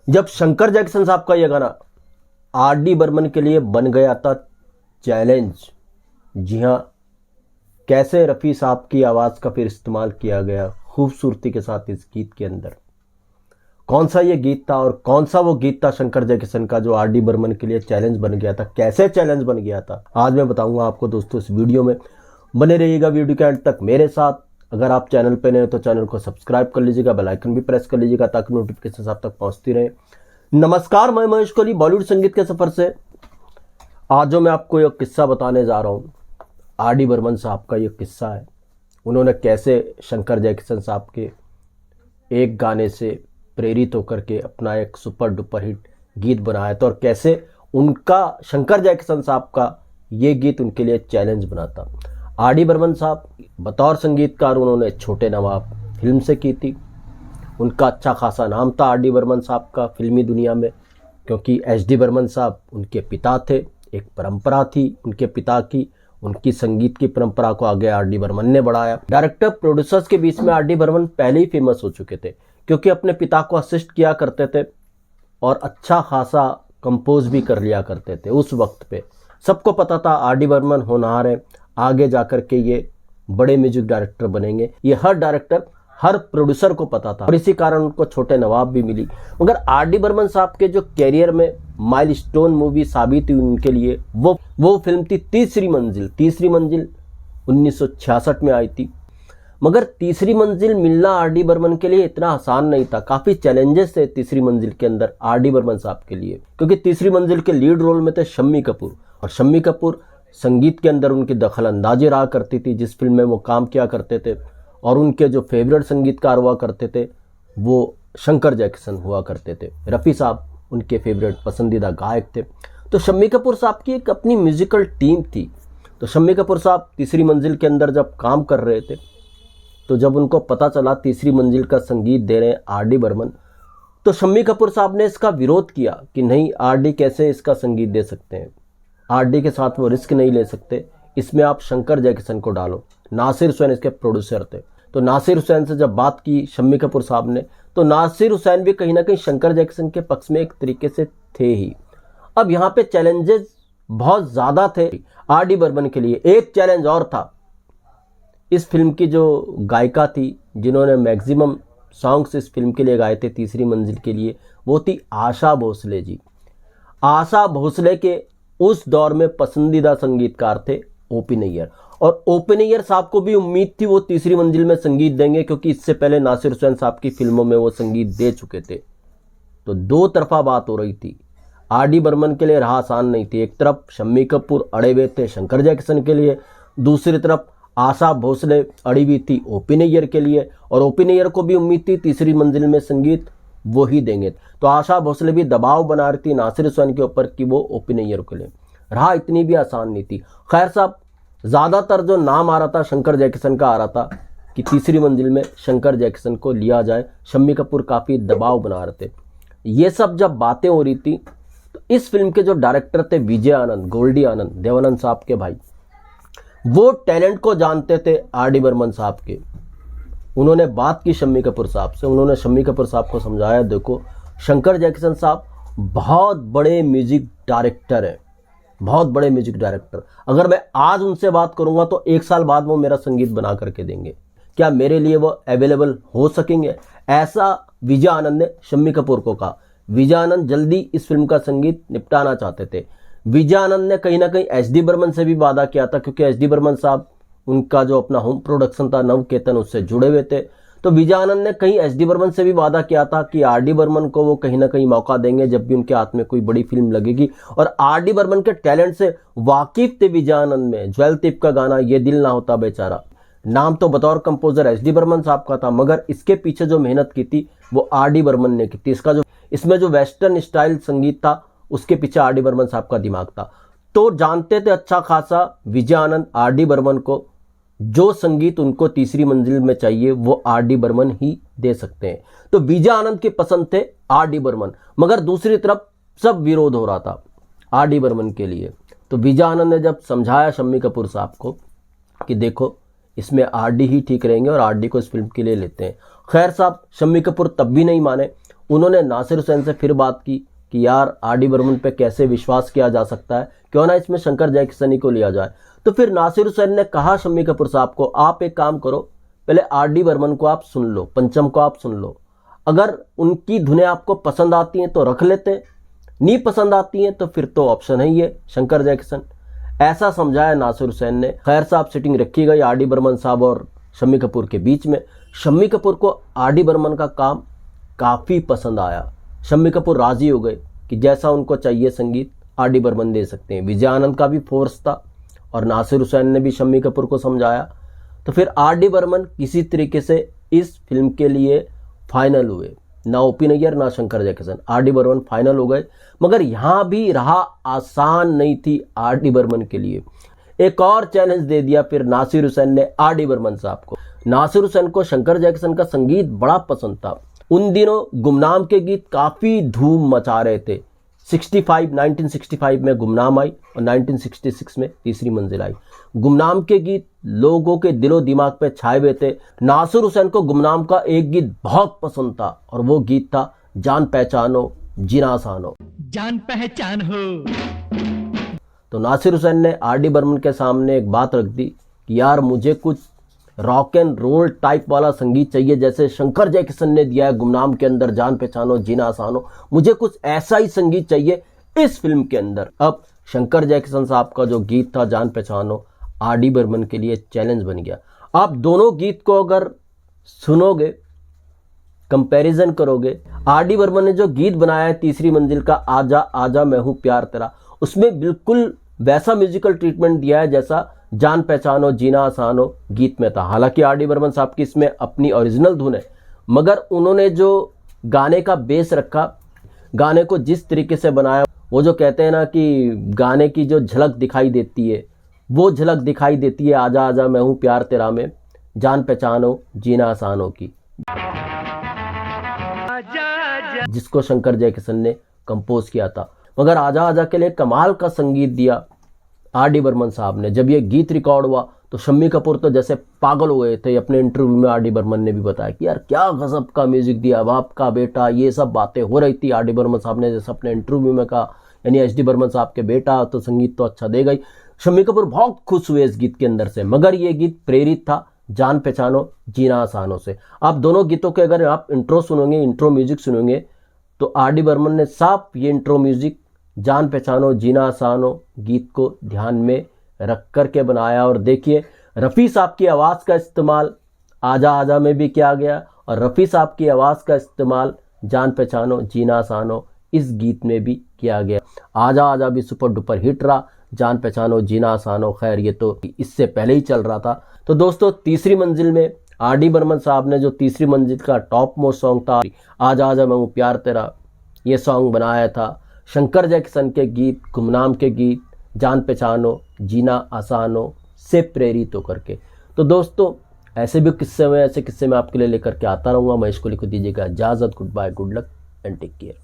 जब शंकर जैक्सन साहब का यह गाना आर डी बर्मन के लिए बन गया था चैलेंज। जी हाँ, कैसे रफ़ी साहब की आवाज़ का फिर इस्तेमाल किया गया खूबसूरती के साथ इस गीत के अंदर। कौन सा ये गीत था और कौन सा वो गीत था शंकर जैक्सन का जो आर डी बर्मन के लिए चैलेंज बन गया था, कैसे चैलेंज बन गया था, आज मैं बताऊंगा आपको दोस्तों इस वीडियो में। बने रहिएगा वीडियो के एंड तक मेरे साथ। अगर आप चैनल पे नए हो तो चैनल को सब्सक्राइब कर लीजिएगा, बेल आइकन भी प्रेस कर लीजिएगा ताकि नोटिफिकेशन आप तक पहुंचती रहे। नमस्कार, मैं महेश कोहली बॉलीवुड संगीत के सफर से। आज जो मैं आपको ये किस्सा बताने जा रहा हूँ, आर डी बर्मन साहब का ये किस्सा है। उन्होंने कैसे शंकर जैक्सन साहब के एक गाने से प्रेरित होकर के अपना एक सुपर डुपर हिट गीत बनाया था और कैसे उनका शंकर जैक्सन साहब का ये गीत उनके लिए चैलेंज बना था। आर डी बर्मन साहब बतौर संगीतकार उन्होंने छोटे नवाब फिल्म से की थी। उनका अच्छा खासा नाम था आर डी बर्मन साहब का फिल्मी दुनिया में, क्योंकि एच डी बर्मन साहब उनके पिता थे। एक परंपरा थी उनके पिता की, उनकी संगीत की परंपरा को आगे आर डी बर्मन ने बढ़ाया। डायरेक्टर प्रोड्यूसर्स के बीच में आर डी बर्मन पहले ही फेमस हो चुके थे, क्योंकि अपने पिता को असिस्ट किया करते थे और अच्छा खासा कंपोज भी कर लिया करते थे। उस वक्त पे सबको पता था आर डी बर्मन होनहार है, आगे जाकर के ये बड़े म्यूजिक डायरेक्टर बनेंगे। ये हर डायरेक्टर हर प्रोड्यूसर को पता था और इसी कारण उनको छोटे नवाब भी मिली। मगर आर डी बर्मन साहब के जो कैरियर में माइलस्टोन मूवी साबित हुई उनके लिए, वो फिल्म थी तीसरी मंजिल। तीसरी मंजिल 1966 में आई थी। मगर तीसरी मंजिल मिलना आर डी बर्मन के लिए इतना आसान नहीं था। काफी चैलेंजेस थे तीसरी मंजिल के अंदर आर डी बर्मन साहब के लिए, क्योंकि तीसरी मंजिल के लीड रोल में थे शम्मी कपूर और शम्मी कपूर संगीत के अंदर उनकी दखल अंदाजी रहा करती थी। जिस फिल्म में वो काम किया करते थे और उनके जो फेवरेट संगीतकार हुआ करते थे वो शंकर जैक्सन हुआ करते थे। रफ़ी साहब उनके फेवरेट पसंदीदा गायक थे। तो शम्मी कपूर साहब की एक अपनी म्यूजिकल टीम थी। तो शम्मी कपूर साहब तीसरी मंजिल के अंदर जब काम कर रहे थे, तो जब उनको पता चला तीसरी मंजिल का संगीत दे रहे हैं आर डी बर्मन, तो शम्मी कपूर साहब ने इसका विरोध किया कि नहीं, आर डी कैसे इसका संगीत दे सकते हैं, आर डी के साथ वो रिस्क नहीं ले सकते, इसमें आप शंकर जैक्सन को डालो। नासिर हुसैन इसके प्रोड्यूसर थे। तो नासिर हुसैन से जब बात की शम्मी कपूर साहब ने, तो नासिर हुसैन भी कहीं ना कहीं शंकर जैक्सन के पक्ष में एक तरीके से थे ही। अब यहाँ पे चैलेंजेस बहुत ज़्यादा थे आर डी बर्मन के लिए। एक चैलेंज और था, इस फिल्म की जो गायिका थी जिन्होंने मैक्सिमम सॉन्ग्स इस फिल्म के लिए गाए थे तीसरी मंजिल के लिए, वो थी आशा भोसले जी। आशा भोसले के उस दौर में पसंदीदा संगीतकार थे ओपी नैयर, और ओपी नैयर साहब को भी उम्मीद थी वो तीसरी मंजिल में संगीत देंगे, क्योंकि इससे पहले नासिर हुसैन साहब की फिल्मों में वो संगीत दे चुके थे। तो दो तरफा बात हो रही थी। आर डी बर्मन के लिए राह आसान नहीं थी। एक तरफ शम्मी कपूर अड़े हुए थे शंकर जैक्सन के लिए, दूसरी तरफ आशा भोसले अड़ी हुई थी ओपी नैयर के लिए, और ओपी नैयर को भी उम्मीद थी तीसरी मंजिल में संगीत वो ही देंगे। तो आशा भोसले भी दबाव बना रही थी नासिर हुसैन के ऊपर कि वो ओपी नैयर के लिए। राह इतनी भी आसान नहीं थी। खैर साहब, ज़्यादातर जो नाम आ रहा था शंकर जैक्सन का आ रहा था कि तीसरी मंजिल में शंकर जैक्सन को लिया जाए। शम्मी कपूर काफ़ी दबाव बना रहे थे। ये सब जब बातें हो रही थी, तो इस फिल्म के जो डायरेक्टर थे विजय आनंद, गोल्डी आनंद, देवानंद साहब के भाई, वो टैलेंट को जानते थे आर डी बर्मन साहब के। उन्होंने बात की शम्मी कपूर साहब से। उन्होंने शम्मी कपूर साहब को समझाया, देखो शंकर जैक्सन साहब बहुत बड़े म्यूजिक डायरेक्टर हैं, बहुत बड़े म्यूजिक डायरेक्टर। अगर मैं आज उनसे बात करूंगा तो एक साल बाद वो मेरा संगीत बना करके देंगे। क्या मेरे लिए वो अवेलेबल हो सकेंगे? ऐसा विजय आनंद ने शम्मी कपूर को कहा। विजय आनंद जल्दी इस फिल्म का संगीत निपटाना चाहते थे। विजय आनंद ने कहीं ना कहीं एच डी बर्मन से भी वादा किया था, क्योंकि एच डी बर्मन साहब उनका जो अपना होम प्रोडक्शन था नवकेतन, उससे जुड़े हुए थे। तो विजय आनंद ने कहीं एच डी बर्मन से भी वादा किया था कि आर डी बर्मन को वो कहीं ना कहीं मौका देंगे जब भी उनके हाथ में कोई बड़ी फिल्म लगेगी। और आर डी बर्मन के टैलेंट से वाकिफ थे विजय आनंद में। ज्वेल तिप का गाना ये दिल ना होता बेचारा, नाम तो बतौर कंपोजर एच डी बर्मन साहब का था, मगर इसके पीछे जो मेहनत की थी वो आर डी बर्मन ने की थी। इसमें जो वेस्टर्न स्टाइल संगीत था उसके पीछे आर डी बर्मन साहब का दिमाग था। तो जानते थे अच्छा खासा विजय आनंद आर डी बर्मन को, जो संगीत उनको तीसरी मंजिल में चाहिए वो आर डी बर्मन ही दे सकते हैं। तो विजय आनंद के पसंद थे आर डी बर्मन, मगर दूसरी तरफ सब विरोध हो रहा था आर डी बर्मन के लिए। तो विजय आनंद ने जब समझाया शम्मी कपूर साहब को कि देखो इसमें आर डी ही ठीक रहेंगे और आर डी को इस फिल्म के लिए लेते हैं। खैर साहब, शम्मी कपूर तब भी नहीं माने। उन्होंने नासिर हुसैन से फिर बात की कि यार आर डी बर्मन पे कैसे विश्वास किया जा सकता है, क्यों ना इसमें शंकर जयकिशन को लिया जाए। तो फिर नासिर हुसैन ने कहा शम्मी कपूर साहब को, आप एक काम करो, पहले आर डी बर्मन को आप सुन लो, पंचम को आप सुन लो, अगर उनकी धुनें आपको पसंद आती हैं तो रख लेते हैं, नहीं पसंद आती हैं तो फिर तो ऑप्शन है ये शंकर जयकिशन। ऐसा समझाया नासिर हुसैन ने। खैर साहब सिटिंग रखी गई आर डी बर्मन साहब और शम्मी कपूर के बीच में। शम्मी कपूर को आर डी बर्मन का काम काफ़ी पसंद आया। शम्मी कपूर राजी हो गए कि जैसा उनको चाहिए संगीत आर डी बर्मन दे सकते हैं। विजय आनंद का भी फोर्स था और नासिर हुसैन ने भी शम्मी कपूर को समझाया। तो फिर आर डी बर्मन किसी तरीके से इस फिल्म के लिए फाइनल हुए। ना ओपी नैयर ना शंकर जयकिशन, आर डी बर्मन फाइनल हो गए। मगर यहां भी राह आसान नहीं थी आर डी बर्मन के लिए। एक और चैलेंज दे दिया फिर नासिर हुसैन ने आर डी बर्मन साहब को। नासिर हुसैन को शंकर जयकिशन का संगीत बड़ा पसंद था। उन दिनों गुमनाम के गीत काफी धूम मचा रहे थे। 1965 में गुमनाम आई और 1966 में तीसरी मंजिल आई। गुमनाम के गीत लोगों के दिलो दिमाग पे छाए हुए थे। नासिर हुसैन को गुमनाम का एक गीत बहुत पसंद था और वो गीत था जान पहचानो जीना आसान हो। जान पहचान हो। तो नासिर हुसैन ने आर डी बर्मन के सामने एक बात रख दी कि यार मुझे कुछ रॉक एंड रोल टाइप वाला संगीत चाहिए, जैसे शंकर जयकिशन ने दिया है गुमनाम के अंदर जान पहचानो जीना आसान हो, मुझे कुछ ऐसा ही संगीत चाहिए इस फिल्म के अंदर। अब शंकर जयकिशन साहब का जो गीत था जान पहचानो आर डी बर्मन के लिए चैलेंज बन गया। आप दोनों गीत को अगर सुनोगे, कंपैरिजन करोगे, आर डी बर्मन ने जो गीत बनाया है तीसरी मंजिल का आजा आजा मैं हूं प्यार तेरा, उसमें बिल्कुल वैसा म्यूजिकल ट्रीटमेंट दिया है जैसा जान पहचानो जीना आसान हो गीत में था। हालांकि आर डी बर्मन साहब की इसमें अपनी ओरिजिनल धुन है, मगर उन्होंने जो गाने का बेस रखा, गाने को जिस तरीके से बनाया, वो जो कहते हैं ना कि गाने की जो झलक दिखाई देती है, वो झलक दिखाई देती है आजा आजा मैं हूं प्यार तेरा में जान पहचानो जीना आसान हो की, जिसको शंकर जयकिशन ने कंपोज किया था। मगर आजा आजा के लिए कमाल का संगीत दिया आर डी बर्मन साहब ने। जब ये गीत रिकॉर्ड हुआ तो शम्मी कपूर तो जैसे पागल हुए थे। अपने इंटरव्यू में आर डी बर्मन ने भी बताया कि यार क्या गजब का म्यूजिक दिया, बाप का बेटा, ये सब बातें हो रही थी। आर डी बर्मन साहब ने जैसे अपने इंटरव्यू में कहा, यानी एच डी बर्मन साहब के बेटा तो संगीत तो अच्छा देगा ही। शम्मी कपूर बहुत खुश हुए इस गीत के अंदर से। मगर ये गीत प्रेरित था जान पहचानो जीना आसानों से। आप दोनों गीतों के अगर आप इंट्रो सुनोगे, इंट्रो म्यूजिक सुनोगे, तो आर डी बर्मन ने साफ ये इंट्रो म्यूजिक जान पहचानो जीना आसान हो गीत को ध्यान में रख कर के बनाया। और देखिए रफ़ी साहब की आवाज़ का इस्तेमाल आजा आजा में भी किया गया और रफ़ी साहब की आवाज़ का इस्तेमाल जान पहचानो जीना आसान हो इस गीत में भी किया गया। आजा आजा भी सुपर डुपर हिट रहा, जान पहचानो जीना आसान हो खैर ये तो इससे पहले ही चल रहा था। तो दोस्तों तीसरी मंजिल में आर डी बर्मन साहब ने जो तीसरी मंजिल का टॉप मोस्ट सॉन्ग था आजा आजा मैं हूं प्यार तेरा, ये सॉन्ग बनाया था शंकर जयकिशन के गीत गुमनाम के गीत जान पहचानो जीना आसान हो से प्रेरित होकर के। तो दोस्तों ऐसे भी किस्से में, ऐसे किस्से में आपके लिए लेकर के आता रहूँगा। मैं इसको लिख दीजिएगा इजाज़त, good bye, good luck and take care.